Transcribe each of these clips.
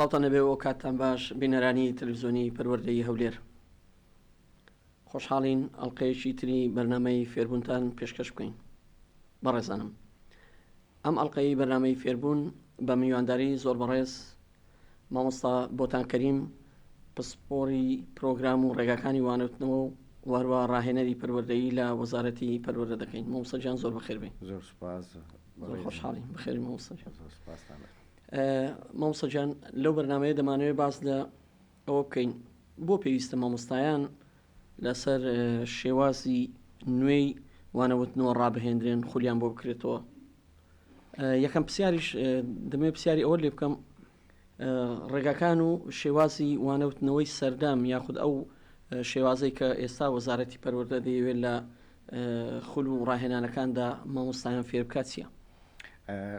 سڵاوتان لەبێ و کاتتان باش بینەرانی تەلەڤیزیۆنی پەروەردەی هەولێر. خۆشحاڵین ئەڵقەیەکی تری بەرنامەی فێربوونتان پێشکەش بکەین. بەڕێزانم، ئەم ئەڵقەی بەرنامەی فێربوون بە میوانداری زۆر بەڕێز مامۆستا بۆتان کەریم، پسپۆری پرۆگرام و ڕێگاکانی وانەوتنەوە و وەروە ڕاهێنەری پەروەردەیی لە وەزارەتی پەروەردە دەکەین. مامۆستا جان زۆر بەخێر بێ. زۆر سوپاس. زۆر خۆشحاڵین. بەخێری مامۆستا جان. زۆر سوپاستان. مامۆستا جان، لەو بەرنامەیە دەمانەوێت باس لە ئەوە بکەین بۆ پێویستە مامۆستایان لەسەر شێوازی نوێی وانەوتنەوە ڕابهێنرێن، خولیان بۆ بکرێتەوە. یەکەم پرسیاریش دەمێ پرسیاری ئەوە لێ بکەم، ڕێگاکان و شێوازی وانەوتنەوەی سەردەم یاخود ئەو شێوازەی کە ئێستا وەزارەتی پەروەردە دەیەوێت لە خول و ڕاهێنانەکاندا مامۆستایان فێر بکات چییە؟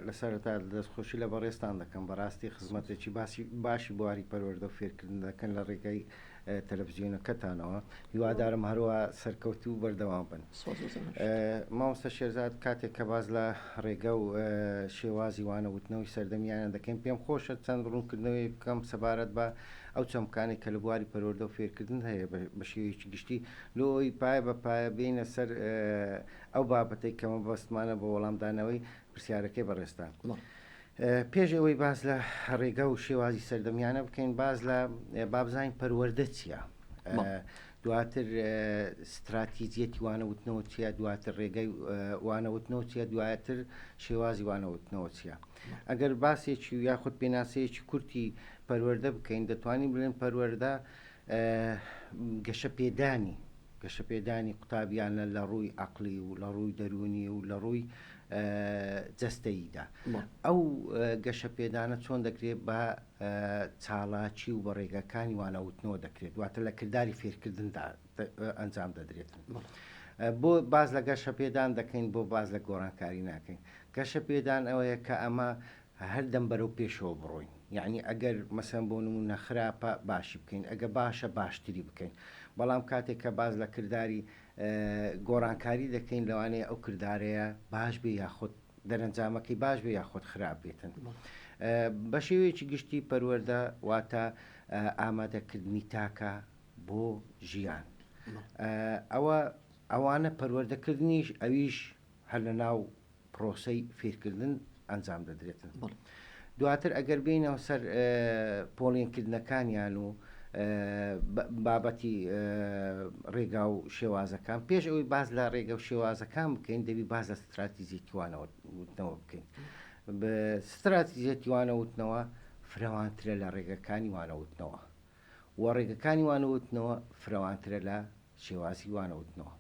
لەسەرتا دەستخۆشی لە بەڕێستان دەکەم. بەڕاستی خزمەتێکی باشی بواری پەروەردە و فێرکردن دەکەن لە ڕێگەی تەلەڤیزیۆنەکەتانەوە. هیوادارم هەروە سەرکەوتو و بەردەوام بن. مامۆستا شێرزاد، کاتێک کە باز لە ڕێگە و شێوازی وانەوتنەوەی سەردەمیانە دەکەین، پێم خۆشە چەند ڕوونکردنەوەی بکەم سەبارەت بە ئەو چەمکانی کە لە بواری پەروەردە و فێرکردن هەیە بە شێوەیەکی گشتی لۆی پایە بە پایە بینە سەر ئەو بابەتەی کە مەبەستمانە بە وەڵامدانەوەی پرسیارەکەی بەڕێستان. پێش ئەوەی باز لە ڕێگە و شێوازی سەردەمیانە بکەین، باز لە بابزین پەروەردە چییە، دواتر استراتیجیەتی وانەوتنەوە چییە، دواتر ڕێگەی وانەوتنەوە چییە، دواتر شێوازی وانەوتنەوە چییە. ئەگەر باسێکی یاخود پێناسەیەکی کورتی پەروەردە بکەین، دەتوانین بڵێن پەروەردە گەشە پێدانی قوتابیانە لە ڕووی عەقلی و لە ڕووی دەرونی و لە ڕووی جەستەییدا. ئەو گەشە پێدانە چۆن دەکرێت بە چاڵاکی و بە ڕێگەکانی وانەوتنەوە دەکرێت، دواتر لە کردداری فێرکردندا ئەنجام دەدرێتن. بۆ باز لە گەشە پێدان دەکەین، بۆ باز لە گۆڕانکاری ناکەین. گەشە پێدان ئەوەیە کە ئەمە هەردەم بەرەو پێشەوە بڕۆین، یعنی ئەگەر مەسەن بۆ نمونە خراپە باشی بکەین، ئەگە باشە باشتری بکەین. بەڵام کاتێک کە باز لە کردداری گۆڕانکاری دەکەین، لەوانەیە ئەو کردارەیە باش بێ یاخود دەرەنجامەکەی باش بێ یاخود خراپ بێتن. بە شێوەیەکی گشتی پەروەردە واتە ئامادەکردنی تاکە بۆ ژیان. ئەوانە پەروەردەکردنیش ئەویش هەر لە ناو پرۆسەی فێرکردن ئەنجام دەدرێتن. دواتر ئەگەر بینەوە سەر پۆڵێنکردنەکانیان و بابەتی ڕێگا و شێوازەکان، پێش ئەوەی باز لە ڕێگە و شێوازەکان بکەین، دەبی باز لە استراتیژیەتی وانەوتنەوە بکەین. بە استراتیژیەتی وانەوتنەوە فراوانترە لە ڕێگەکانی وانەوتنەوە، و ڕێگەکانی وانەوتنەوە فراوانترە لە شێوازی وانەوتنەوە.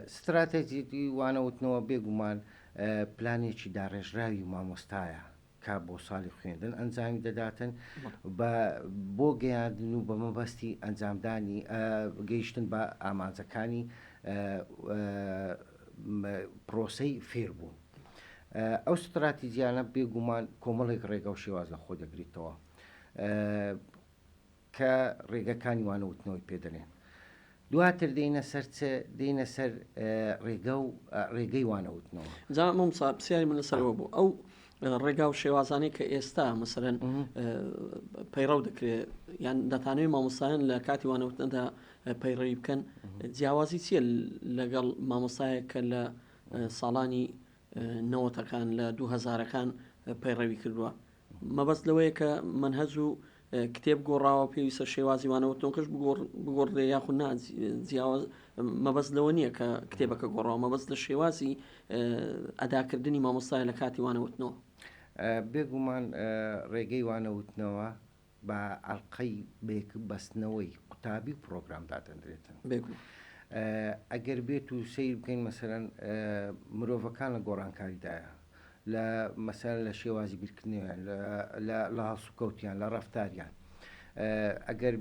استراتیژیەتی وانەوتنەوە بێگومان پلانێکی داڕێژراوی مامۆستایە کا بۆ ساڵی خوێندن ئەنجامی دەداتن بۆ گەیاندن و بە مەبەستی ئەنجامدانی گەیشتن بە ئامانجەکانی پرۆسەی فێربوون. ئەو استراتیژیانە بێگومان کۆمەڵێک ڕێگە و شێواز لە خۆ دەگریتەوە کە ڕێگەکانی وانەوتنەوەی پێدەنێن. دواتر دێنە سەر ڕێگەی وانەوتنەوە. جا مامۆستا پرسیاری من لەسەرەوە بوو، ئەو ڕێگا و شێوازانەی کە ئێستا مەسەرەن پەیڕەو دەکرێت، یان دەتانەوێت مامۆستایان لە کاتی وانەوتنەدا پەیڕەوی بکەن، جیاوازی چییە لەگەڵ مامۆستایەک کە لە ساڵانی 90ەکان لە 2000ەکان پەیڕەوی کردووە؟ مەبەست لەوەیە کە منهەج و کتێب گۆڕاوە، پێویستە شێوازی وانەوتنەوەکەش بگۆڕێ یاخود نا، جیاواز مەبەست لەوە نییە کە کتێبەکە گۆڕاوە، مەبەست لە شێوازی ئەداکردنی مامۆستای لە کاتی وانەوتنەوە. بێگومان ڕێگەی وانەوتنەوە بە ئەڵقەی بەستنەوەی قوتابی و پرۆگرام دادەنرێتن. ئەگەر بێت و سیر بکەین مەسەرەن مرۆڤەکان لە گۆڕانکاریدایە، لە مەسەرەن لە شێوازی بیرکردنیان، لە هەڵسوکەوتیان، لە ڕەفتاریان، ئەگەر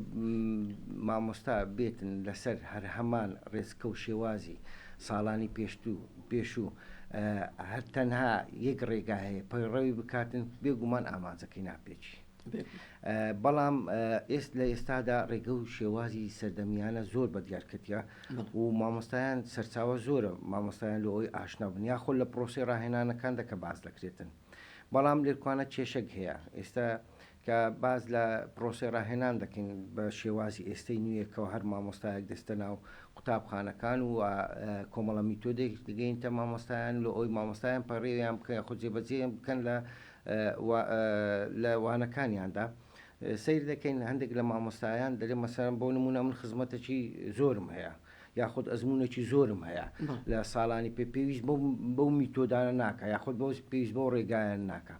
مامۆستا بێتن لەسەر هەر هەمان ڕێزکە و شێوازی ساڵانی پێشوو هەر تەنها یەک ڕێگا هەیە پەیڕەوی بکاتن، بێگومان ئامانجەکەی ناپێکی. بەڵام لە ئێستادا ڕێگە و شێوازی سەردەمیانە زۆر بە دیارکەتیە و مامۆستایان سەرچاوە زۆرە، مامۆستایان لە ئەوی ئاشنا بن یاخۆ لە پرۆسی ڕاهێنانەکان دەکە باز دەکرێتن. بەڵام لێرکوانە کێشەک هەیە. ئێستا کە باز لە پرۆسی ڕاهێنان دەکەین بە شێوازی ئێستەی نوێیەکەوە هەر مامۆستایەک دەستە ناو قوتابخانەکان و کۆمەڵە میتۆدێک دەگەینتە مامۆستایان لە ئەوی مامۆستایان پەڕێویان بکەن خۆ جێبەجێ بکەن لە وانەکانیاندا. سیر دەکەین هەندێک لە مامۆستایان دەرێ مەسەرم بۆ نمونە من خزمەتێکی زۆرم هەیە یاخود ئەزمونێکی زۆرم هەیە لە ساڵانی پێویست بەو میتۆدانە ناکە یاخود بۆ پێویست بۆ ڕێگایان ناکە.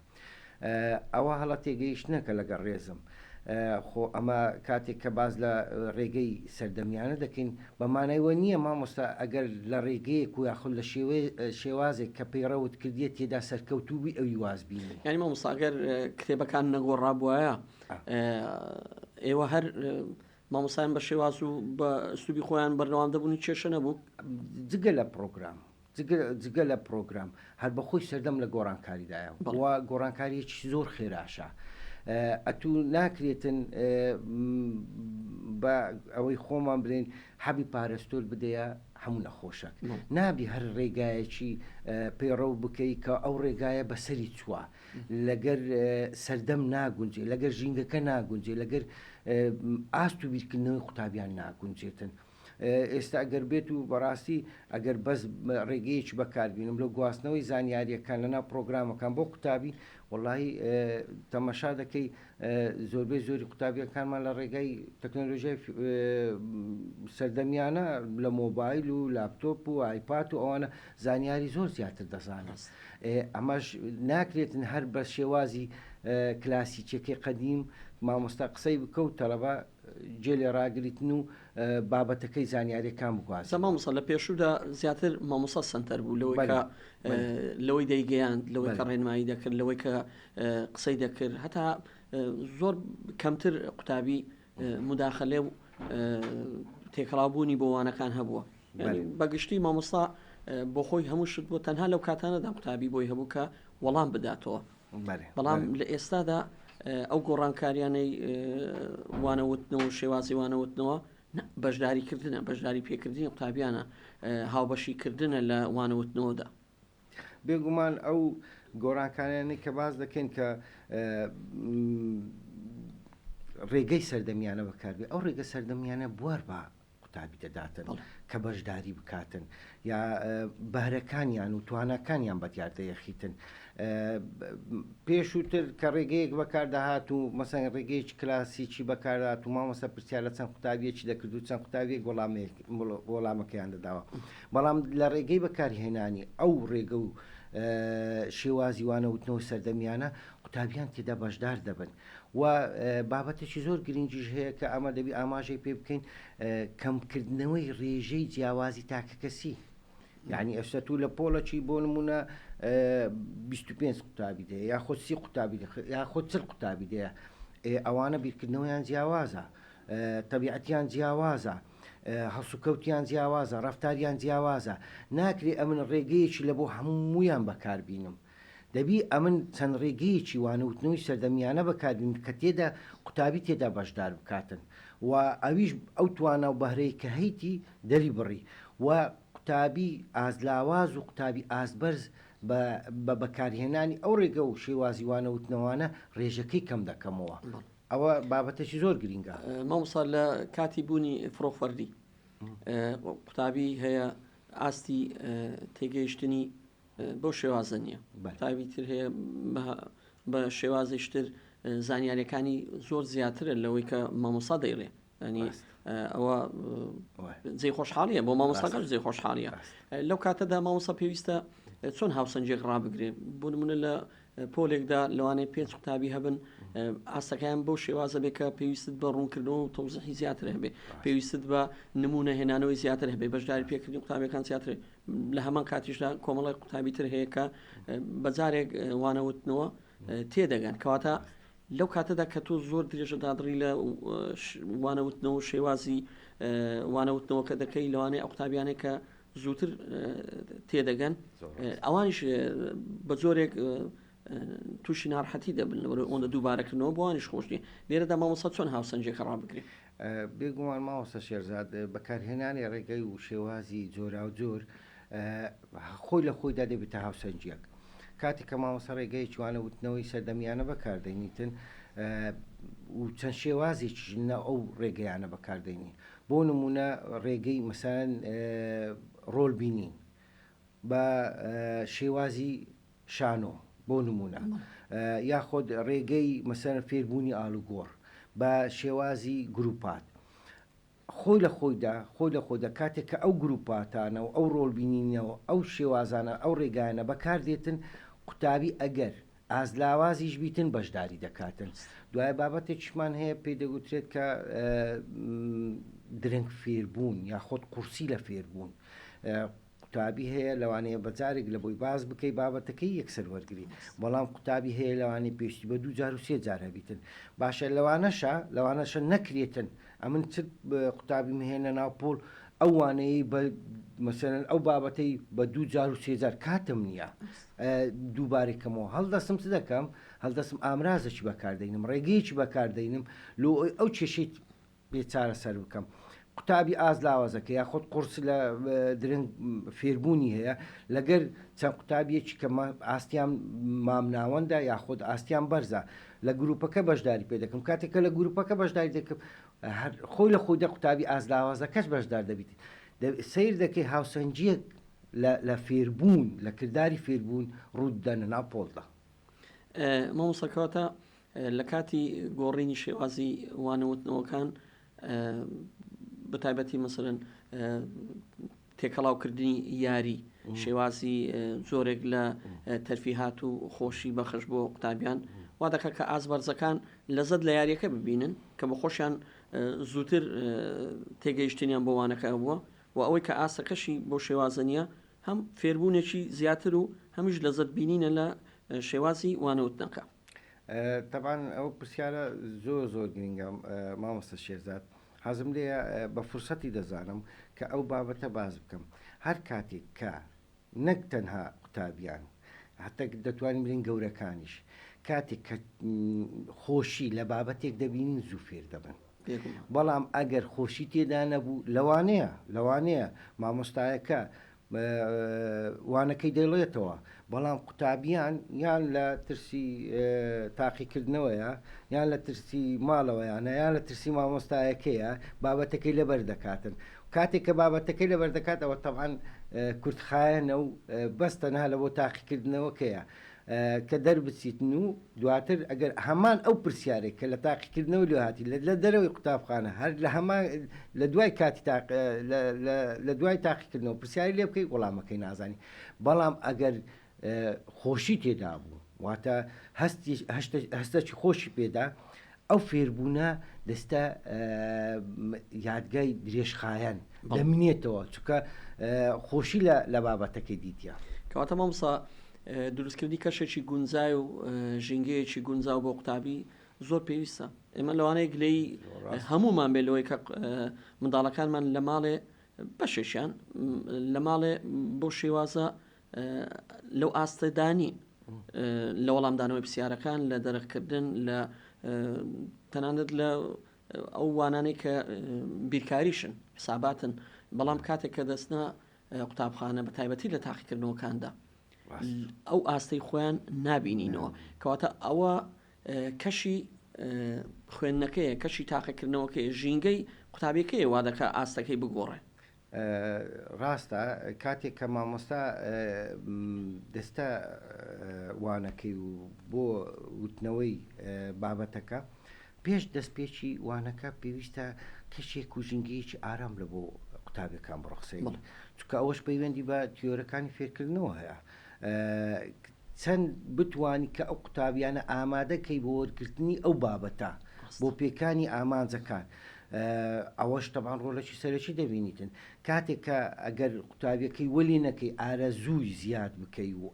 ئەوە هەڵە تێگەیشت نەکە لەگەڵ ڕێزم خۆ ئەمە کاتێک کە باز لە ڕێگەی سەردەمیانە دەکەین بەمانایوە نییە مامۆستا ئەگەر لە ڕێگەیەک و یاخود لە شێوازێک کە پەیڕەوت کردیە تێدا سەرکەوتوبی ئەوی وازبینی. یعنی مامۆستاگەر کتێبەکان نەگۆڕابووایە ئێوە هەر مامۆستایان بە شێواز و بە ئەسلوبی خۆیان بەردەوام دەبوونی کێشە نەبوو جگە لە پرۆگرام جگە لە پرۆگرام هەر بەخۆی سەردەم لە گۆڕانکاریدایە وە گۆڕانکاریەکی زۆر خێراشە. ئەتوو ناکرێتن بە ئەوەی خۆمان برێن حەبی پارەستۆر بدەیە هەموو نەخۆشک نابی هەر ڕێگایەکی پەیڕەو بکەی کە ئەو ڕێگایە بەسەری چووە لەگەر سەردەم ناگونجێ لەگەر ژینگەکە ناگونجێ لەگەر ئاست و بیرکردنەوەی قوتابیان ناگونجێتن. ئێستا ئەگەر بێت و بەڕاستی ئەگەر بەس ڕێگەیەکی بەکاربیێنم لە گواستنەوەی زانیاریەکان لەناو پرۆگرامەکان بۆ قوتابی وڵی تەمەشا دەکەی زۆربەی زۆری قوتابیەکانمان لە ڕێگای تەکنۆلۆژیای سەردەمیانە لە مۆبایل و لاپتۆپ و ئایپات و ئەوانە زانیاری زۆر زیاتر دەزانن. ئەمەش ناکرێتن هەر بە شێوازی کلاسیکیەکەی قەدیم مامۆستا قسەی بکە و تەڵەبە جێ لێ ڕاگریتن و بابەتەکەی زانیاریەکان بگواز. مامۆستا لە پێشودا زیاتر مامۆستا سنتەر بوو لەوەی دەیگەیاند لەوەی کە ڕێنمایی دەکرد لەوەی کە قسەی دەکرد هەتا زۆر کەمتر قوتابی مداخەلێ و تێکەڵاوبوونی بۆ وانەکان هەبووە. بەگشتی مامۆستا بۆ خۆی هەموو شت بۆ تەنها لەو کاتانەدا قوتابی بۆی هەبوو کە وەڵام بداتەوە. بەڵام لە ئێستادا ئەو گۆڕانکاریانەی وانەوتنەوە شێوازی وانەوتنەوە بەشداریکردنە بەشداری پێکردنی قوتابیانە هاوبەشیکردنە لە وانەوتنەوەدا. بێگومان ئەو گۆڕانکاریانی کە باز دەکەین کە ڕێگەی سەردەمیانە بەکاربێ ئەو ڕێگە سەردەمیانە بوار بە قوتابی دەداتن کە بەشداری بکاتن یا بەهرەکانیان و توانەکانیان بەدیاردەیەخیتن. پێشووتر کە ڕێگەیەک بەکاردەهات و مەسەن ڕێگەیەکی کلاسیکی بەکاردات و مامۆستا پرسیار لە چەند قوتابیەکی دەکرد و چەند قوتابیەک وەڵامەکەیان دەداوە. بەڵام لە ڕێگەی بەکارهێنانی ئەو ڕێگە و شێوازی وانەوتنەوە سەردەمیانە قوتابیان تێدا بەشدار دەبن و بابەتێکی زۆر گرنگیش هەیە کە ئەمە دەبی ئاماژەی پێ بکەین کەمکردنەوەی ڕێژەی جیاوازی تاکە کەسی. یعنی ئەستەتوو لە پۆڵەکی بۆ نمونە 25 قوتابی دەیە یا خۆ 30 قوتابی یا خۆ 40 قوتابی دەیە ئەوانە بیرکردنەوەیان جیاوازە تەبیعەتیان جیاوازە هەسوکەوتیان جیاوازە ڕەفتاریان جیاوازە ناکرێ ئەمن ڕێگەیەکی لە بۆ هەموویان بەکاربینم. دەبی ئەمن چەند ڕێگەیەکی وانەوتنەوەی سەردەمیانە بەکاربین کە تێدا قوتابی تێدا بەشدار بکاتن و ئەویش ئەو توانە و بەهرەی کە هەیتی دەری بڕی و قوتابی ئازلاواز و قوتابی ئازبەرز بە بەکارهێنانی ئەو ڕێگە و شێوازی وانەوتنەوەانە ڕێژەکەی کەم دەکەمەوە. ئەوە بابەتێکی زۆر گرینگە. مامۆستا لە کاتی بوونی فڕۆفەردی قوتابی هەیە ئاستی تێگەیشتنی بۆ شێوازە نییە قوتابی تر هەیە بە شێوازیشتر زانیاریەکانی زۆر زیاترە لەوەی کە مامۆستا دەیڕێ ینی ئەوە جێی خۆشحاڵیە بۆ مامۆستاکەش جێی خۆشحاڵیە. لەو کاتەدا مامۆستا پێویستە چۆن هاوسەنجێک ڕابگرێ بۆ نمونە لە پۆلێکدا لەوانەیە 5 قوتابی هەبن ئاستەکەیان بۆ شێوازە بێ کە پێویستت بە ڕوونکردنەوە و تەوزیحی زیاتر هەبێ پێویستت بە نمونە هێنانەوەی زیاتر هەبێ بەشداری پێکردنی قوتابیەکان زیاتر لە هەمان کاتیشدا کۆمەڵی قوتابی تر هەیە کە بەجارێک وانەوتنەوە تێدەگەن کەواتە لەو کاتەدا کە تۆ زۆر درێژە دادڕی لە وانەوتنەوە شێوازی وانەوتنەوە کە دەکەی لەوانەیە ئەو قوتابیانێک کە زووتر تێدەگەن ئەوانیش بە زۆرێک تووشی ناڕەحەتی دەبن ئەوەندە دووبارەکردنەوە بۆوانیش خۆش نیە. لێرەدا مامۆستا چۆن هاوسەنجێکە ڕابگرێ؟ بێگومان مامۆستا شێرزاد بەکارهێنانی ڕێگەی و شێوازی جۆرا و جۆر خۆی لە خۆیدا دەبێتە هاوسەنجیەک. کاتی کە مامۆستا ڕێگەی وانەوتنەوەی سەردەمیانە بەکاردەینیتن و چەند شێوازێکی لە ئەو ڕێگەیانە بەکاردێنین. بۆ نمونە ڕێگەی مەسەن ڕۆڵ بینین بە شێوازی شانۆ بۆ نمونە، یاخۆ ڕێگەی مەسەن فێربوونی ئالوگۆڕ بە شێوازی گروپات. خۆی لە خۆیدا کاتێک کە ئەو گروپاتانە و ئەو ڕۆڵبینینەوە ئەو شێوازانە ئەو ڕێگایانە بەکاردێتن، قوتابی ئەگەر ئازلاوازیش بیتن بەشداری دەکاتن. دوای بابەتێکیشمان هەیە پێی دەگوترێت کە درەنگ فێربوون یا خۆت قورسی لە فێربوون. قوتابی هەیە لەوانەیە بەجارێک لە بۆی باز بکەی بابەتەکەی یەکسەر وەرگری، بەڵام قوتابی هەیە لەوانەیە پێشتی بە 2 جار و 3 جار هەبیتن. باشە لەوانەشە نەکرێتن. ئەمن چ قوتابی مهێنە ناوپۆل ئەوانەیە مەسەرەن ئەو بابەتەی بە 2 جار و 3 جار کاتم نییە دووبارێکەمەوە هەڵدەستم چ دەکەم، هەڵدەستم ئامرازێکی بەکاردەینم، ڕێگەیەکی بەکاردەینم لۆ ئەو کێشەیت بێچارە سەر بکەم. قوتابی ئازلاوازەکە یا خۆت قورس لە درنگ فێربوونی هەیە، لەگەر چەند قوتابیەکی کە ئاستیان مامناوەندە یا خۆت ئاستیان بەرزە لە گروپەکە بەشداری پێ دەکەم. کاتێککە لە گروپەکە بەشداری دەکەم، خۆی لە خۆیدا قوتابی ئازلاوازەکەش بەشدار دەبیت. سیر دەکەی هاوسەنجیەک لە فێربوون، لە کردداری فێربوون ڕوودەنە ناپۆڵدا. مامۆستاکەواتە لە کاتی گۆڕینی شێوازی وانەوتنەوەکان بەتایبەتی مەسەرەن تێکەڵاوکردنی یاری شێوازی زۆرێک لە تەرفیهات و خۆشی بەخش بۆ قوتابیان وا دەکە کە ئازبەرزەکان لەزەت لە یاریەکە ببینن کە بە خۆشیان زووتر تێگەیشتنیان بۆ وانەکە بووە و ئەوەی کە ئاسەکەشی بۆ شێوازە نیە هەم فێربوونێکی زیاتر و هەمیش لەزەت بینینە لە شێوازی وانەوتنەکە. طبعاً ئەو پرسیارە زۆر گرنگە مامۆستا شێرزاد. حەزم لێە بە فرسەتی دەزانم کە ئەو بابەتە باز بکەم. هەر کاتێک کە نەک تەنها قوتابیان، هەتە دەتوانین بڵین گەورەکانیش، کاتێک کە خۆشی لە بابەتێک دەبینین زوو فێر دەبن. بەڵام ئەگەر خۆشی تێدا نەبوو لەوانەیە مامۆستایەکە وانەکەی دەڵێتەوە، بەڵام قوتابیان یان لە ترسی تاقیکردنەوەیە یان لە ترسی ماڵەوەیانە یان لە ترسی مامۆستایەکەیە بابەتەکەی لەبەر دەکاتن. کاتێک کە بابەتەکەی لەبەر دەکاتەوە تەبعاً کورتخایەنە و بەستەنها لە بۆ تاقیکردنەوەکەیە کە دەربچیتن و دواتر ئەگەر هەمان ئەو پرسیارێک کە لە تاقیکردنەوە لێ هاتی لە دەرەوەی قوتابخانە هەر لە هەمان لە دوای کاتی لە دوای تاقیکردنەوە پرسیاری لێ بکەی وەڵامەکەی نازانی. بەڵام ئەگەر خۆشی تێدا بوو، واتە هەستێکی خۆشی پێدا، ئەو فێربوونە دەستە یادگای درێژخایەن دەمینێتەوە، چونکە خۆشی لە بابەتەکەی دیتە. کەواتە مامۆستا دروستکردنی کەشێکی گونجای و ژینگەیەکی گونجاو بۆ قوتابی زۆر پێویستە. ئێمە لەوانەیە گلەی هەمومان بێت لەوەی کە منداڵەکانمان لە ماڵێ بەشێکیان لە ماڵێ بۆ شێوازە لەو ئاستەدانی لە وەڵامدانەوەی پرسیارەکان، لە دەرەخکردن، لە تەنانەت لە ئەو وانانەی کە بیرکاریشن حساباتن، بەڵام کاتێک کە دەستنا قوتابخانە بە تایبەتی لە تاقیکردنەوەکاندا ئەو ئاستەی خۆیان نابینینەوە. کەواتە ئەوە کەشی خوێندنەکەیە، کەشی تاقیکردنەوەکەی ژینگەی قوتابیەکەی وا دەکە ئاستەکەی بگۆڕێ. ڕاستە کاتێک کە مامۆستا دەستە وانەکەی و بۆ وتنەوەی بابەتەکە پێش دەستپێکی وانەکە پێویستە کەشێک و ژینگەیەکی ئارام لە بۆ قوتابەکان بڕخسەی، چونکە ئەوەش پەیوەندی بە تیۆرەکانی فێرکردنەوە هەیە. چەند بتوانی کە ئەو قوتابیانە ئامادەکەی بۆ وەرگرتنی ئەو بابەتە بۆ پێکانی ئامانجەکان. ئەوەش تەبعاً ڕۆڵێکی سەرەکی دەبینیتن. کاتێک کە ئەگەر قوتابیەکەی وەلی نەکەی ئارەزووی زیاد بکەی و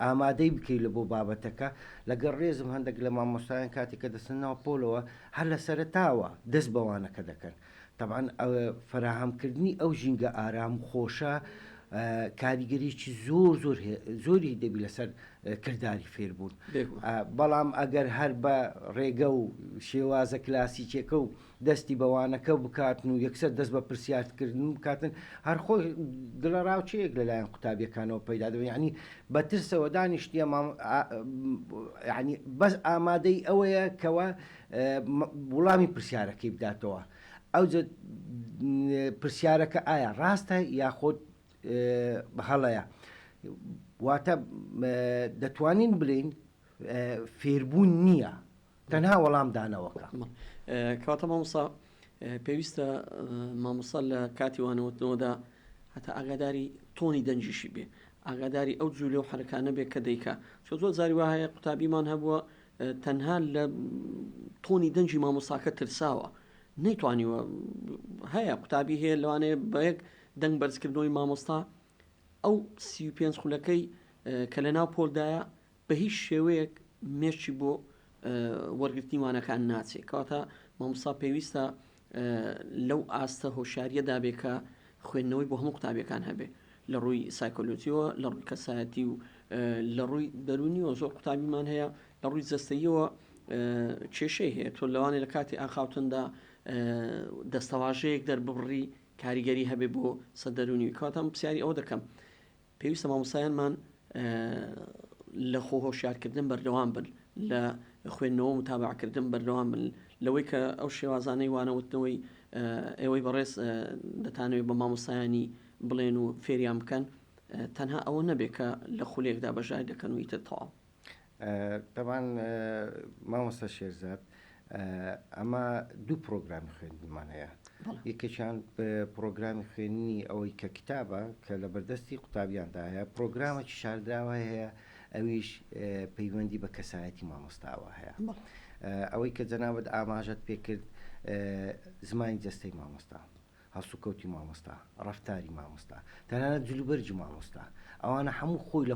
ئامادەی بکەی لە بۆ بابەتەکە، لەگەڵ ڕێزم هەندێک لە مامۆستایان کاتێک کە دەستن ناو پۆلەوە هەر لە سەرەتاوە دەست بەوانەکە دەکەن. طبعاً فراهەمکردنی ئەو ژینگە ئارام خۆشە کاریگەریی زۆری دەبی لەسەر کردداری فێربوون بەڵام ئەگەر هەر بە ڕێگە و شێوازە کلاسیکێکە و دەستی بەوانەکە بکاتن و یەکسەر دەست بە پرسیارکردن بکاتن هەر خۆی دڵە ڕاوچەیەک لەلایەن قوتابیەکانەوە پەیدا دەبێت ینی بەترسەوە دانیشتە ینی بەس ئامادەی ئەوەیە کەوە وڵامی پرسیارەکەی بداتەوە ئەو پرسیارەکە ئایا ڕاستە یاخۆت هەڵەیە واتە دەتوانین بڵین فێربوون نییە تەنها وەڵام دانەوەکە کەواتە مامۆستا پێویستە مامۆستا لە کاتی وانەوتنەوەدا هەتا ئاگاداری تۆنی دەنجیشی بێ ئاگاداری ئەو جوولێ و حرکانە بێ کە دەیکا چۆ زۆر زاری وایە قوتابیمان هەبووە تەنها لە تۆنی دەنجی مامۆستاکە ترساوە نەیتوانیوە هەیە قوتابی هەیە لەوانەیە بە یەک دەنگ بەرزکردنەوەی مامۆستا ئەو 35 خولەکەی کە لە ناو پۆلدایە بە هیچ شێوەیەک مێشی بۆ وەرگرتنیوانەکان ناچێت کەواتە مامۆستا پێویستە لەو ئاستە هۆشیاریەدا بێ کە خوێندنەوەی بۆ هەموو قوتابیەکان هەبێ لە ڕووی سایکۆلۆجیەوە لە ڕووی کەسایەتی و لە ڕووی دەرونیەوە زۆر قوتابیمان هەیە لە ڕووی جەستەییەوە کێشەی هەیە تۆ لەوانێ لە کاتی ئاخاوتندا دەستەواژەیەک دەربڕی کاریگەری هەبێ بۆ سەردەرونی کاتم پرسیاری ئەوە دەکەم پێویستە مامۆستایانمان لە خۆ هۆشیارکردن بەردەوام بن لە خوێندنەوە متابعکردن بەردەوام بن لەوەی کە ئەو شێوازانەی وانەوتنەوەی ئێوەی بەڕێز دەتانەوێت بە مامۆستایانی بڵێن و فێریان بکەن تەنها ئەوە نەبێت کە لە خولێکدا بەژای دەکەن و ئیتر تەواو طبعاً مامۆستا شێرزاد ئەمە دوو پرۆگرامی خوێندنمان هەیە یەکێکیان پرۆگرامی خوێننی ئەوەی کە کتابە کە لە بەردەستی قوتابیاندا هەیە پرۆگرامێکی شاردراوە هەیە ئەویش پەیوەندی بە کەسایەتی مامۆستاوە هەیە ئەوەی کە جەنابەت ئاماژەت پێکرد زمانی جەستەی مامۆستا هەسوکەوتی مامۆستا ڕەفتاری مامۆستا تەنانەت جلوبەرجی مامۆستا ئەوانە هەموو خۆی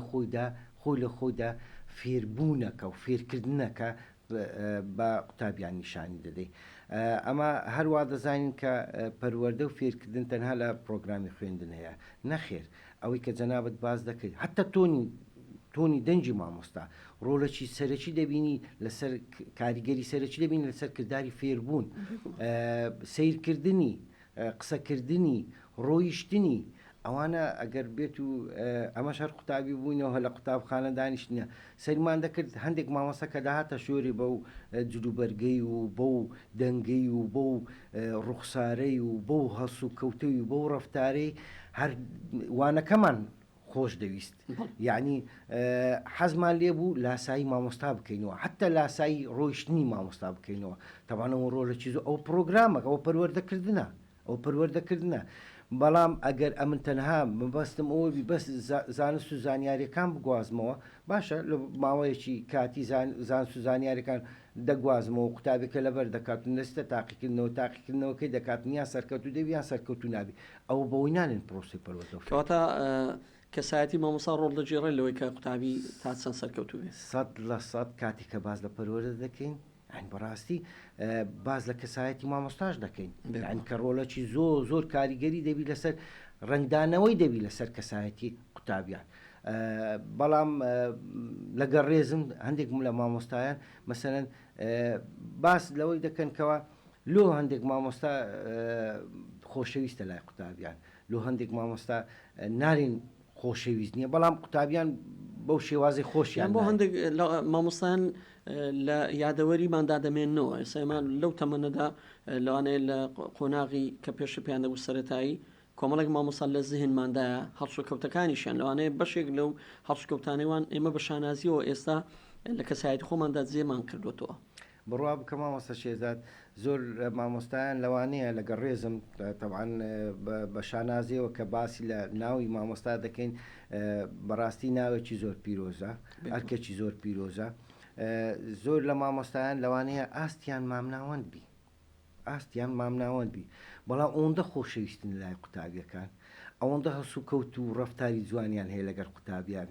لە خۆیدا فێربوونەکە و فێرکردنەکە بە قوتابیان نیشانی دەدەی ئەمە هەروە دەزانین کە پەروەردە و فێرکردن تەنها لە پرۆگرامی خوێندن هەیە نەخێر ئەوەی کە جەنابەت باز دەکەیت حتى تۆنی دەنجی مامۆستا ڕۆڵەکی سەرەکی دەبینی لەسەر کاریگەری سەرەکی دەبینی لەسەر کردداری فێربوون سیرکردنی قسەکردنی ڕۆیشتنی ئەوانە ئەگەر بێت و ئەمە شەر قوتابی بووینەوە لە قوتابخانە دانیشتنە سەرمان دەکرد هەندێک مامۆستا کە داهاتە شۆری بە و جلوبەرگەی و بە و دەنگەی و بە و ڕوخسارەی و بە و هەسو کەوتەوی و بە و ڕەفتارەی هەر وانەکەمان خۆش دەویست یعنی حەزمان لێ بوو لاسایی مامۆستا بکەینەوە حتى لاسایی ڕۆیشتنی مامۆستا بکەینەوە تەوانەوە ڕۆڵێکی زۆر ئەو پرۆگرامە ئەوە پەروەردەکردنە بەڵام ئەگەر ئەمن تەنها مەبەستم ئەوەبی بەس زانست و زانیاریەکان بگوازمەوە باشە لە ماوەیەکی کاتی زانست و زانیاریەکان دەگوازمەوە قوتابێکە لەبەر دەکات و نستە تاقیکردنەوەکەی دەکات نیان سەرکەوت و دەبیان سەرکەوت و نابی ئەو بەوەی نانێن پرۆسی پەروەردە کەواتە کەسایەتی مامۆستا ڕۆڵ دەگیڕێت لەوەی کە قوتابی تا چەند سەرکەوتو بێت 100% کاتی کە باز لە پەروەردە دەکەین بەڕاستی باز لە کەسایەتی مامۆستاش دەکەین کە ڕۆڵەکی زۆر کاریگەری دەبی لەسەر ڕنگدانەوەی دەبی لەسەر کەسایەتی قوتابیان بەڵام لەگەڕ ڕێزم هەندێک لە مامۆستایان مەسەرەن باس لەوەی دەکەنکەوە لۆ هەندێک مامۆستا خۆشەویستە لای قوتابیان لۆ هەندێک مامۆستا نارین خۆشەویست نییە بەڵام قوتابیان بەو شێوازی خۆشیان بۆ هەندێک مامۆستایان لە یادەوەریماندا دەمێنەوە ئێسامان لەو تەمەنەدا لەوانەیە لە قۆناغی کە پێشە پێیان دەبوو سەرەتایی کۆمەڵێک مامۆستا لە زیهنماندایە هەڵسوکەوتەکانیشیان لەوانەیە بەشێک لەو هەڵسوکەوتانەوەیان ئێمە بە شانازیەوە ئێستا لە کەسایەتی خۆماندا جێمان کردوێتەوە بڕوا بکە مامۆستا شێزاد زۆر مامۆستایان لەوانەیە لەگەڵ ڕێزم تەبعاً بە شانازیەوە کە باسی لە ناوی مامۆستا دەکەین بەڕاستی ناوێکی زۆر پیرۆزە ئەرکێکی زۆر پیرۆزە زۆر لە مامۆستایان لەوانەیە ئاستیان مامناوەند بی بەڵام ئەوەندە خۆشەویستن لای قوتابیەکان ئەوەندە هەسوکەوت و ڕەفتاری جوانیان هەیە لەگەر قوتابیان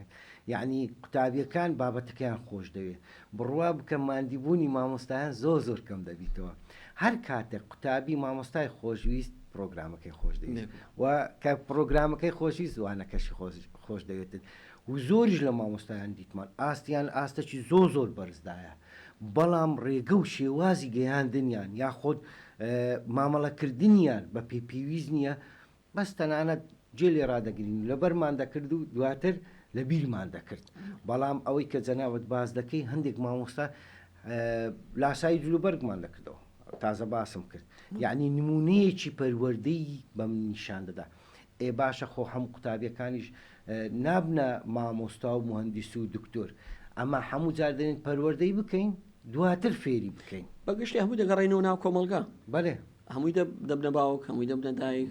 یعنی قوتابیەکان بابەتەکەیان خۆش دەوێت بڕوا بکە مادیبوونی مامۆستایان زۆر کەم دەبیتەوە هەر کاتێک قوتابی مامۆستای خۆشویست پرۆگرامەکەی خۆش دەوێت و کە پرۆگرامەکەی خۆشویست وانەکەشی خۆش دەوێتن و زۆریش لە مامۆستایان دیتمان ئاستیان ئاستەکی زۆر بەرزدایە بەڵام ڕێگە و شێوازی گەیاندنیان یاخۆت مامەڵەکردنیان بە پێویست نییە بەس تەنانەت جێ لێ ڕادەگرین لەبەرمان دەکرد و دواتر لە بیرمان دەکرد بەڵام ئەوەی کە جەناوت باز دەکەی هەندێک مامۆستا لاسایی جلوبەرگمان دەکردەوە تازە باسم کرد یعنی نمونەیەکی پەروەردەی بەم نیشان دەدا باشە خۆ هەموو قوتابیەکانیش نابنە مامۆستا و مهندس و دکتۆر ئەمە هەموو جار دەێن پەروەردەی بکەین دواتر فێری بکەین بەگشتی هەموو دەگەڕێنەوە ناو کۆمەلگا بەێ هەمووی دەبنە باوک هەمووی دەبنە دایک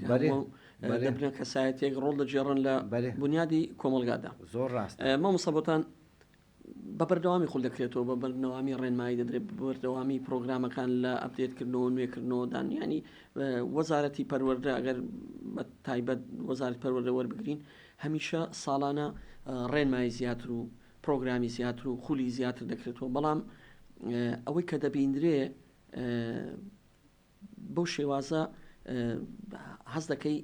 دەبنە کەسایەتێک ڕۆڵ دەجێڕن لە بنیادی کۆمەلگادا زۆر ڕاست مامۆستا بە بەردەوامی خۆل دەکرێتەوە بە بەردەوامی ڕێنمایی دەدرێت بەردەوامی پرۆگرامەکان لە ئەپدێتکردنەوە نوێکردنەوەدان ینی وەزارەتی پەروەردە ئەگەر بە تایبەت وەزارەتی پەروەردە وەربگرین هەمیشە ساڵانە ڕێنمایی زیاتر و پرۆگرامی زیاتر و خولی زیاتر دەکرێتەوە بەڵام ئەوەی کە دەبیندرێ بەو شێوازە هەز دەکەی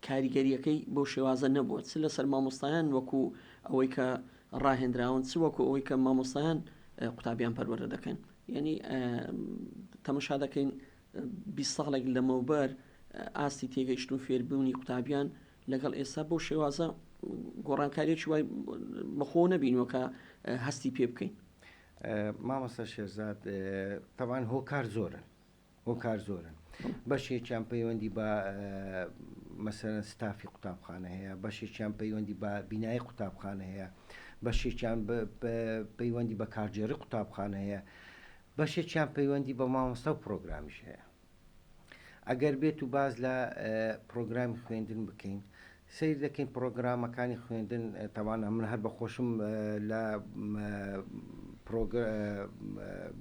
کاریگەریەکەی بۆ شێوازە نەبووە چ لەسەر مامۆستایان وەکو ئەوەی کە ڕاهێنراون چ وەکو ئەوەی کە مامۆستایان قوتابیان پەروەردە دەکەن یعنی تەماشا دەکەین 20 ساڵێک لەمەوبەر ئاستی تێگەیشتن و فێربوونی قوتابیان لەگەڵ ئێستا بۆ شێوازە گۆڕانکاریەکی وای بەخۆ نەبینەوە کە هەستی پێ بکەین مامۆستا شێرزاد تەوان هۆکار زۆرن بەشێکیان پەیوەندی بە مەسەرەن ستافی قوتابخانە هەیە بەشێکیان پەیوەندی بە بینایی قوتابخانە هەیە بەشێکیان پەیوەندی بە کارجێری قوتابخانە هەیە بەشێکیان پەیوەندی بە مامۆستا و پرۆگرامیش هەیە ئەگەر بێت و باز لە پرۆگرامی خوێندن بکەین سیر دەکەین پرۆگرامەکانی خوێندن تەوانە من هەر بەخۆشم لە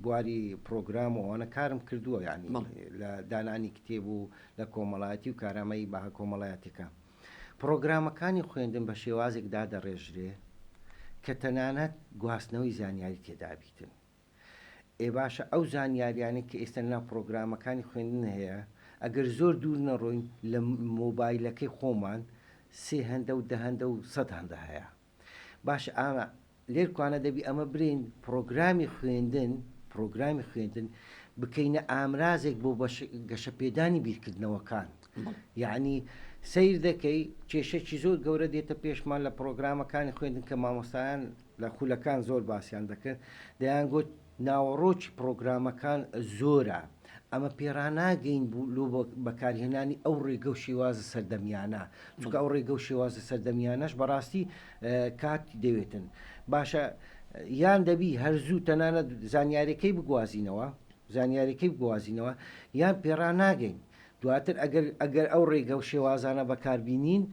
بواری پرۆگرام و ئەوانە کارم کردووە یعنی لە دانانی کتێب و لە کۆمەڵایەتی و کارامەی بە کۆمەڵایەتەکە پرۆگرامەکانی خوێندن بە شێوازێکدا دەڕێژرێ کە تەنانەت گواستنەوەی زانیاری تێدابیتن باشە ئەو زانیاریانی کە ئێستا ناو پرۆگرامەکانی خوێندن هەیە ئەگەر زۆر دوور نەڕۆین لە مۆبایلەکەی خۆمان 300 و 100 و 100 هەیە باش ئامە لێرکوانە دەبی ئەمە برین پرۆگرامی خوێندن بکەینە ئامرازێک بۆ گەشەپێدانی بیرکردنەوەکان یعنی سیر دەکەی کێشەی زۆر گەورە دێتە پێشمان لە پرۆگرامەکانی خوێندن کە مامۆستایان لە خولەکان زۆر باسییان دەکرد دەیان گوت ناوەڕۆکی پرۆگرامەکان زۆرە ئەمە پێڕاناگەین بوو بەکارهێنانی ئەو ڕێگە و شێوازە سەردەمیانە چونکە ئەو ڕێگە و شێوازە سەردەمیانەش بەڕاستی کاتی دەوێتن باشە یان دەبی هەرزوو تەنانە زانیاریەکەی بگوازینەوە یان پێڕاناگەین دواتر ئەگەر ئەو ڕێگە و شێوازانە بەکاربینین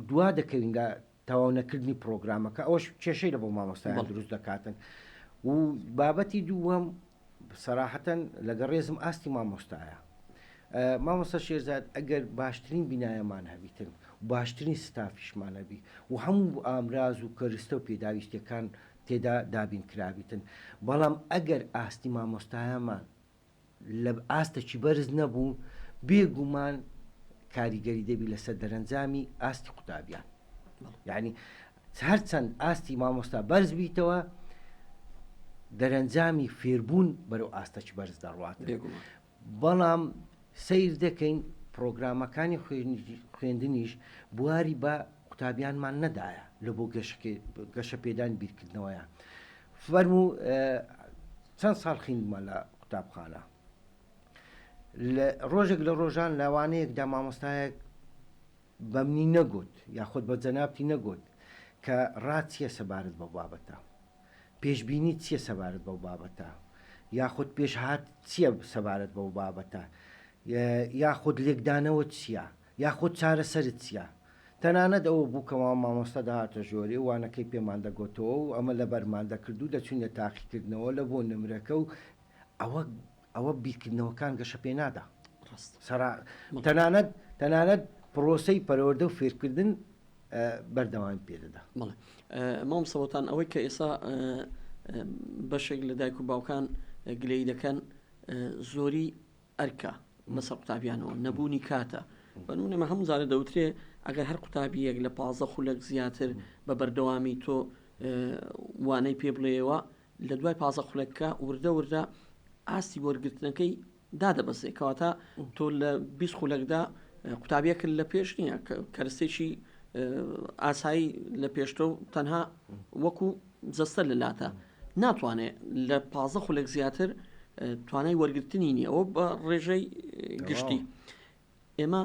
دوا دەکەوین لە تەواو پرۆگرامەکە ئەوش کێشەی لە بۆ مامۆستایان دروست دەکاتن و بابەتی دووەم سەراحەتەن لەگە ڕێزم ئاستی مامۆستایە مامۆستا شێرزاد ئەگەر باشترین بینایەمان هەبیتن و باشترین ستافیشمان هەبی و هەموو ئامراز و کەرستە و پێداویستەکان تێدا دابین کرابیتن بەڵام ئەگەر ئاستی مامۆستایەمان لە ئاستەکی بەرز نەبوو بێگومان کاریگەری دەبی لەسەر دەرەنجامی ئاستی قوتابیان یعنی هەرچەند ئاستی مامۆستا بەرز بیتەوە دەرەنجامی فێربوون بەرەو ئاستەکی بەرز دەڕواتن بەڵام سیر دەکەین پرۆگرامەکانی خوێندنیش بواری بە قوتابیانمان نەدایە لە بۆ گەشە پێدان بیرکردنەوەیان فەرموو چەند ساڵ خوێندمە لە قوتابخانە ڕۆژێک لە ڕۆژان لەوانەیەکدا مامۆستایەک بە منی نەگوت یاخود بە جەنابتی نەگوت کە ڕاچیە سەبارەت بە بابەتە پێشبینی چییە سەبارەت بەو بابەتە یاخود پێشهات چییە سەبارەت بەو بابەتە یاخود لێکدانەوە چییە یاخود چارەسەرت چییە تەنانەت ئەوە بووکەوە مامۆستا داهاتە ژۆری وانەکەی پێمان دەگوتەوە و ئەمە لە بەرمان دەکردو دەچوونە تاقیکردنەوە لە بۆ نمرەکە و ئەوە بیرکردنەوەکان گەشە پێ نادا تەنانەت پرۆسەی پەروەردە و فێرکردن بەردەوام پێدەدا. بەڵێ مام سەوەتان ئەوەی کە ئێستا بەشێک لە دایک و باوکان گلەی دەکەن زۆری ئەرکە بەسەر قوتابیانەوە نەبوونی کاتە بەنمونێمە هەموو زارە دەوترێ ئەگەر هەر قوتابیەک لە 15 خولەک زیاتر بە بەردەوامی تۆ وانەی پێ بڵێەوە لە دوای 15 خولەکە وردە ئاستی وەرگرتنەکەی دادەبەسێ کەواتە تۆ لە 20 خولەکدا قوتابیەکرد لە پێش نییە کەرسێکی ئاسایی لە پێشتە و تەنها وەکو جەستە لە لاتە ناتوانێت لە 15 خولێک زیاتر توانای وەرگرتنی نییە ئەوە بە ڕێژەی گشتی ئێمە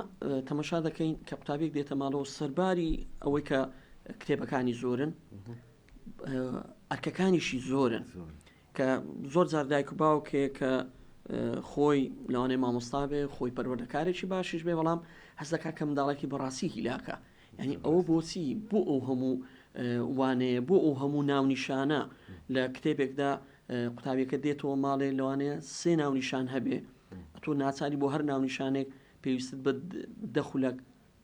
تەمەشا دەکەین کە قوتابێک دێتە ماڵەوە سەرباری ئەوەی کە کتێبەکانی زۆرن ئەرکەکانیشی زۆرن کە زۆر جار دایک و باوکێ کە خۆی لەوانەیە مامۆستا بێ خۆی پەروەردەکارێکی باشیش بێ بەڵام هەست دەکات کە منداڵێکی بەڕاستی هیلاکە یعنی ئەوە بۆچی بۆ ئەو هەموو وانەیە بۆ ئەو هەموو ناونیشانە لە کتێبێکدا قوتابیەکە دێتەوە ماڵێ لەوانەیە 3 ناونیشان هەبێ تۆ ناچاری بۆ هەر ناونیشانێک پێویستت بە 10 خولەک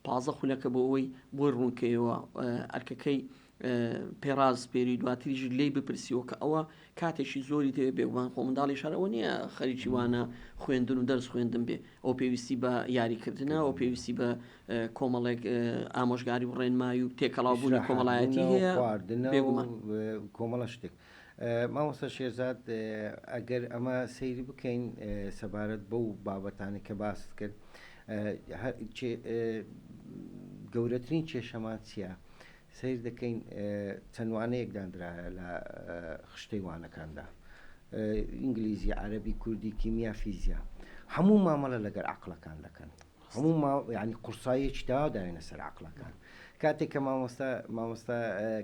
15 خولەکە بۆ ئەوەی بۆی ڕوونکەیەوە ئەرکەکەی پێڕاز پێری دواتریژ لی بپرسیەوە کە ئەوە کاتێکی زۆری تێ بێوان خۆ منداڵی شارەوە نییە خەریکی وانە خوێندن و دەرس خوێندن بێ ئەو پێویستی بە یاریکردنە ئەو پێویستی بە کۆمەڵێک ئامۆژگاری و ڕێنمایی و تێکەڵاوبوونی کۆمەڵایەتی هەیە کۆمەڵە شتێک مامۆستا شێرزاد ئەگەر ئەمە سەیری بکەین سەبارەت بەو بابەتانی کە باست کرد گەورەترین کێشەمان چییە؟ سیر دەکەین چەندوانەیەک دانرایە لە خشتەی وانەکاندا ئینگلیزی عەرەبی کوردی کیمیا فیزیا هەموو مامەڵە لەگەر عەقڵەکان دەکەن هەموو ینی قورسایەکی داوا دەێنە سەر عەقڵەکان کاتێک کە مامۆستا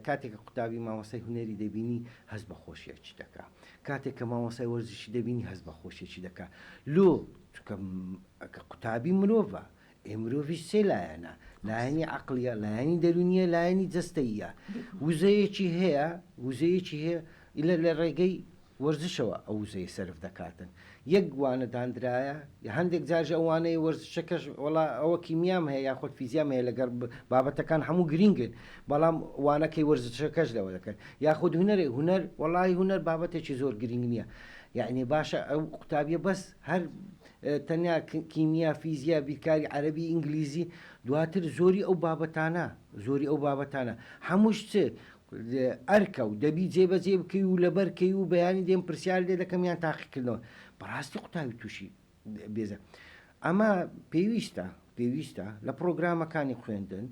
کاتێک کە قوتابی مامۆستای هونەری دەبینی هەست بە خۆشیەکی دەکا کاتێک کە مامۆستای وەرزشی دەبینی هەست بە خۆشیێکی دەکا لۆ کە قوتابی مرۆڤە مرۆڤیش سێ لایەنە لایەنی عەقلیە لایەنی دەرونیە لایەنی جەستەییە وزەیەکی هەیە ئیلە لە ڕێگەی وەرزشەوە ئەو وزەیە سەرف دەکاتن یەک وانە دانرایە هەندێک جارژ ئەوانەیە وەرزشەکەش وەڵا ئەوە کیمیام هەیە یاخۆت فیزیام هەیە لەگەر بابەتەکان هەموو گرینگن بەڵام وانەکەی وەرزشەکەش لەوە دەکەن یاخود هونەرێ هونەر وەڵی هونەر بابەتێکی زۆر گرنگ نییە یعنی باشە ئەو قوتابیە بەس هەر تەنیا کیمیا فیزیا بیرکاری عەرەبی ئینگلیزی دواتر زۆری ئەو بابەتانە هەمووش چ ئەرکە و دەبی جێبەجێ بکەی و لەبەرکەی و بەیانی دێم پرسیار لێ دەکەمیان تاقیکردنەوە بەڕاستی قوتابی تووشی بێزە ئەمە پێویستە لە پرۆگرامەکانی خوێندن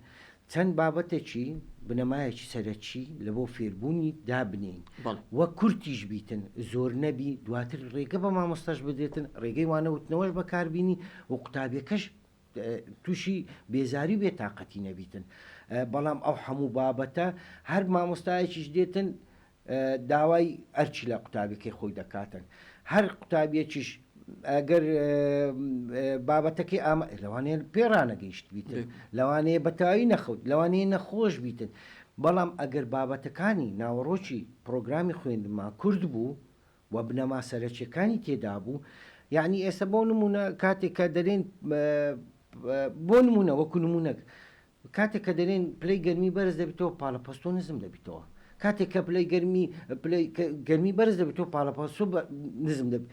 چەند بابەتێکی بنەمایەکی سەرەکی لە بۆ فێربوونی دابنین وە کورتیش بیتن زۆر نەبی دواتر ڕێگە بە مامۆستاش بدێتن ڕێگەی وانەوتنەوەش بەکاربیینی و قوتابیەکەش تووشی بێزاری و بێتاقەتی نەبیتن بەڵام ئەو هەموو بابەتە هەر مامۆستایەکیش دێتن داوای ئەرچی لە قوتابەکەی خۆی دەکاتن هەر قوتابیەکیش ئەگەر بابەتەکەی لەوانەیە پێڕانەگەیشت بیتن لەوانەیە بەتاوی نەخەوت لەوانەیە نەخۆش بیتن بەڵام ئەگەر بابەتەکانی ناوەڕۆکی پرۆگرامی خوێندمان کورد بوو و بنەما سەرەکیەکانی تێدا بوو یعنی ئێستا بۆ نمونە کاتێک کە دەرێن بۆ نمونە وەکو نمونەک کاتێک کە دەرێن پلەی گەرمی بەرز دەبێتەوە پاڵەپەستۆ نزم دەبێتەوە کاتێک کە پلەی گەرمی بەرز دەبێتەوە پاڵەپەستۆ نزم دەبێت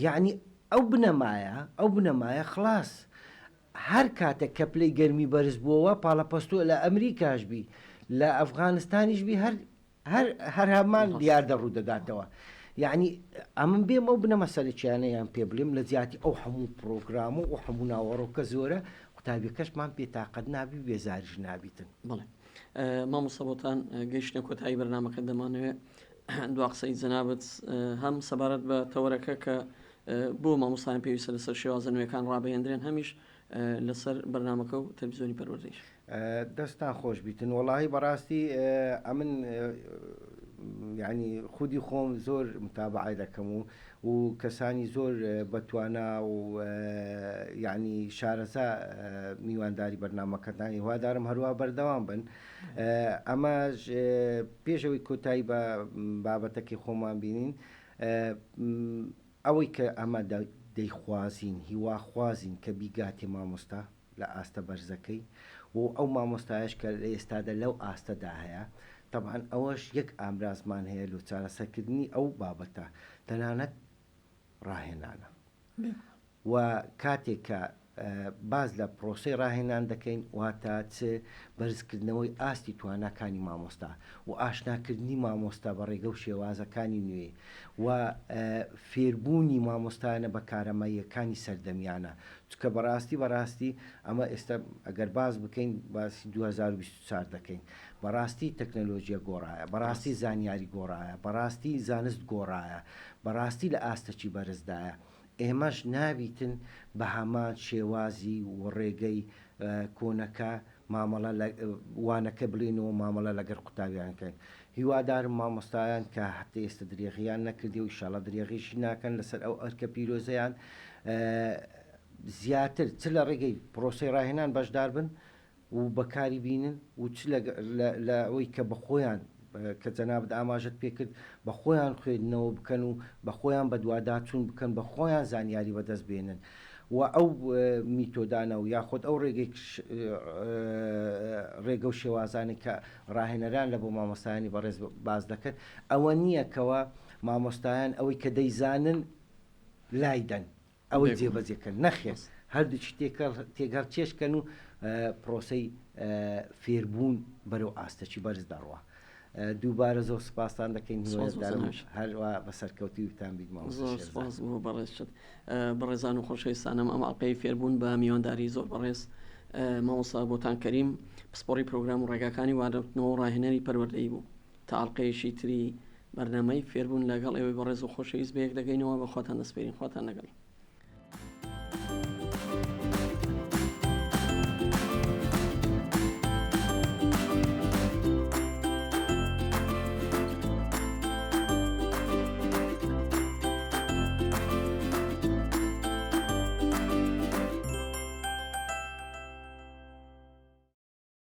یعنی ئەو بنەمایە خلاص هەر کاتێک کە پلەی گەرمی بەرز بووەوە پاڵەپەستۆ لە ئەمریکاش بی لە ئەفغانستانیش بی هەر هەمان دیار دەڕوو دەداتەوە یعنی ئەمن بێم ئەو بنە مەسەلەکیانەیان پێ بڵێم لە زیاتی ئەو هەموو پرۆگرام و هەموو ناوەڕۆکە زۆرە قوتابیەکەشمان پێتاقەت نابی بێزاریش نابیتن بڵێ مامۆستابۆتان گەیشتە کۆتایی بەرنامەکە دەمانەوێت دوا قسەی جەنابەت هەم سەبارەت بە تەوەرەکە کە بۆ مامۆستایان پێویستە لەسەر شێوازە نوێەکان ڕابێندرێن هەمیش لەسەر بەرنامەکە و تەلەڤیزیۆنی پەروەردەیش دەستان خۆش بیتن وەڵاهی بەڕاستی ئەمن یعنی خودی خۆم زۆر متابعای دەکەم و کەسانی زۆر بەتوانە و یعنی شارەزا میوانداری بەرنامەکەتانی هوادارم هەروە بەردەوام بن ئەمە پێشەوەی کۆتایی بە بابەتەکی خۆمان بینین ئەوەی کە ئەمە دەیخوازین هیواخوازین کە بیگاتی مامۆستا لە ئاستە بەرزەکەی و ئەو مامۆستایش کە لە ئێستادا لەو ئاستەدا هەیە طبعاً ئەوەش یەک ئامرازمان هەیە لە چارەسەرکردنی ئەو بابەتە تەنانەت ڕاهێنانە و کاتێک کە باز لە پرۆسەی ڕاهێنان دەکەین واتە چ بەرزکردنەوەی ئاستی تواناکانی مامۆستا و ئاشناکردنی مامۆستا بە ڕێگە و شێوازەکانی نوێ و فێربوونی مامۆستایانە بە کارەماییەکانی سەردەمیانە چکە بەڕاستی ئەمە ئێستا ئەگەر باز بکەین باسی 2024 دەکەین بەڕاستی تەکنەلۆژیە گۆڕایە بەڕاستی زانیاری گۆڕایە بەڕاستی زانست گۆڕایە بەڕاستی لە ئاستەکی بەرزدایە ئێمەش نابیتن بە هەمان شێوازی و ڕێگەی کۆنەکە مامەڵە وانەکە بڵێنەوە مامەڵە لەگەر قوتابیانەکەین هیوادارم مامۆستایان کە هەتا ئێستا درێغیان نەکردی و ئیشاڵە درێغیشی ناکەن لەسەر ئەو ئەرکە پیرۆزەیان زیاتر چ لە ڕێگەی پرۆسەی ڕاهێنان بەشدار بن و بەکاری بینن و چ لە ئەوەی کە بە خۆیان کە جەنابەت ئاماژەت پێکرد بە خۆیان خوێندنەوە بکەن و بە خۆیان بە دوواداچوون بکەن بە خۆیان زانیاری بەدەست بێنن و ئەو میتۆدانە و یاخود ئەو ڕێگە و شێوازانی کە ڕاهێنەران لە بۆ مامۆستایانی بەڕێز باز دەکەن ئەوە نییە کەوە مامۆستایان ئەوەی کە دەیزانن لایدەن ئەوەی جێبەجێکەن نەخێت هەردووچی تێگەڵ چێشکەن و پرۆسەی فێربوون بەرەو ئاستەکی بەرز دەڕوە دووبارە زۆر سپاسان دەکەین هەروە بە سەرکەوتی وتان بیت بەڕێزشت بەڕێزان و خۆشەویستانم ئەم ئەڵقەی فێربوون بە میوانداری زۆر بەڕێز مامۆستا بۆتان کەریم پسپۆڕی پرۆگرام و ڕێگاکانی وادەوتنەوە ڕاهێنەری پەروەردەیی بوو تا ئەڵقەیەشی تری بەرنامەی فێربوون لەگەڵ ئێوەی بەڕێز و خۆشەویست بەیەک دەگەینەوە بە خۆتان دەسپێرین خواتان لەگەڵ